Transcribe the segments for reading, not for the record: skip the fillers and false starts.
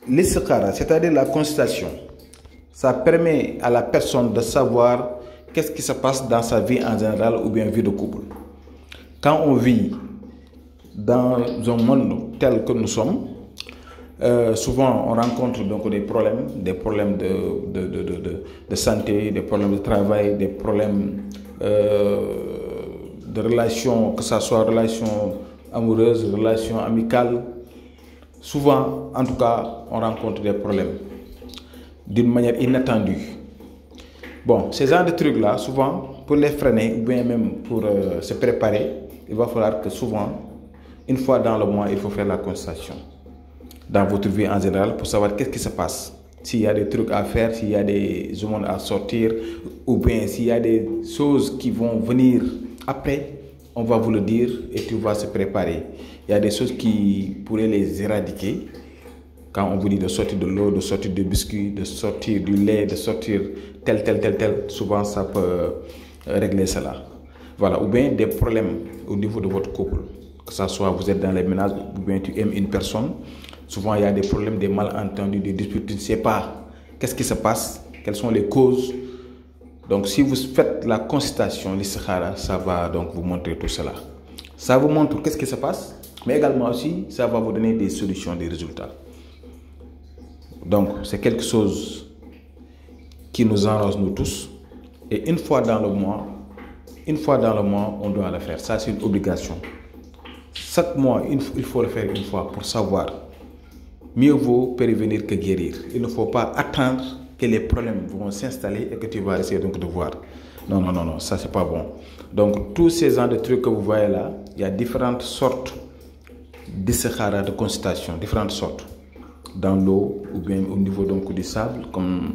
l'istikhara, c'est-à-dire la consultation, ça permet à la personne de savoir qu'est-ce qui se passe dans sa vie en général ou bien vie de couple. Quand on vit dans un monde tel que nous sommes, souvent on rencontre donc des problèmes de santé, des problèmes de travail, des problèmes de relations, que ce soit relations amoureuses, relations amicales. Souvent, en tout cas, on rencontre des problèmes d'une manière inattendue. Bon, ces genres de trucs-là, souvent, pour les freiner ou bien même pour se préparer, il va falloir que souvent, une fois dans le mois, il faut faire la consultation dans votre vie en général pour savoir qu'est-ce qui se passe. S'il y a des trucs à faire, s'il y a des zones à sortir, ou bien s'il y a des choses qui vont venir après, on va vous le dire et tu vas se préparer. Il y a des choses qui pourraient les éradiquer. Quand on vous dit de sortir de l'eau, de sortir du biscuit, de sortir du lait, de sortir tel, souvent ça peut régler cela. Voilà. Ou bien des problèmes au niveau de votre couple. Que ce soit vous êtes dans les ménages ou bien tu aimes une personne. Souvent il y a des problèmes, des malentendus, des disputes. Tu ne sais pas qu'est-ce qui se passe, quelles sont les causes. Donc si vous faites la consultation, l'istikhara, ça va donc vous montrer tout cela. Ça vous montre qu'est-ce qui se passe, mais également aussi ça va vous donner des solutions, des résultats. Donc c'est quelque chose qui nous arrange nous tous. Et une fois dans le mois, on doit le faire. Ça c'est une obligation. Chaque mois, il faut le faire une fois pour savoir. Mieux vaut prévenir que guérir. Il ne faut pas attendre que les problèmes vont s'installer et que tu vas essayer donc de voir. Non, ça c'est pas bon. Donc tous ces genres de trucs que vous voyez là, il y a différentes sortes d'istikhara, de consultation, différentes sortes. Dans l'eau ou bien au niveau donc du sable, comme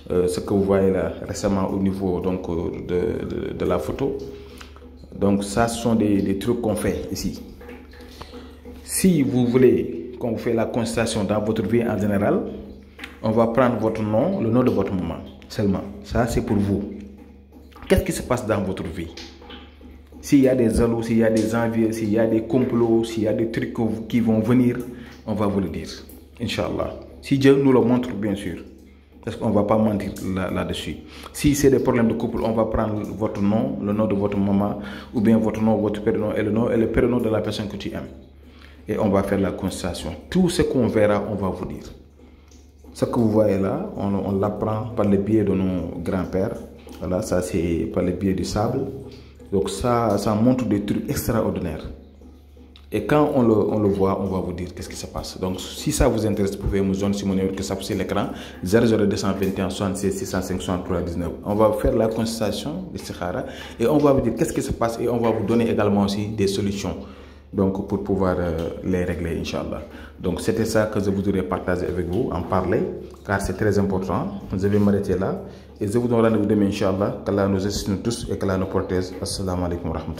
ce que vous voyez là récemment au niveau donc de la photo. Donc ça ce sont des trucs qu'on fait ici. Si vous voulez qu'on vous fait la consultation dans votre vie en général, on va prendre votre nom, le nom de votre maman seulement. Ça c'est pour vous. Qu'est-ce qui se passe dans votre vie? S'il y a des jaloux, s'il y a des envies, s'il y a des complots, s'il y a des trucs qui vont venir, on va vous le dire. Inch'Allah. Si Dieu nous le montre, bien sûr. Parce qu'on ne va pas mentir là-dessus. Si c'est des problèmes de couple, on va prendre votre nom, le nom de votre maman, ou bien votre nom, votre prénom et le prénom de la personne que tu aimes. Et on va faire la consultation. Tout ce qu'on verra, on va vous dire. Ce que vous voyez là, on l'apprend par le biais de nos grands-pères. Voilà, ça c'est par le biais du sable. Donc ça montre des trucs extraordinaires. Et quand on le voit, on va vous dire qu'est-ce qui se passe. Donc si ça vous intéresse, vous pouvez nous joindre sur mon numéro qui s'affiche sur l'écran 00221 76 605 63 19. On va faire la consultation de l'istikhara et on va vous dire qu'est-ce qui se passe et on va vous donner également aussi des solutions. Donc pour pouvoir les régler, Inch'Allah. Donc c'était ça que je voudrais partager avec vous, en parler, car c'est très important. Je vais m'arrêter là et je vous donne rendez-vous demain, Inch'Allah. Qu'Allah nous assiste tous et qu'Allah nous protège. Assalamu alaikum wa rahmatullah.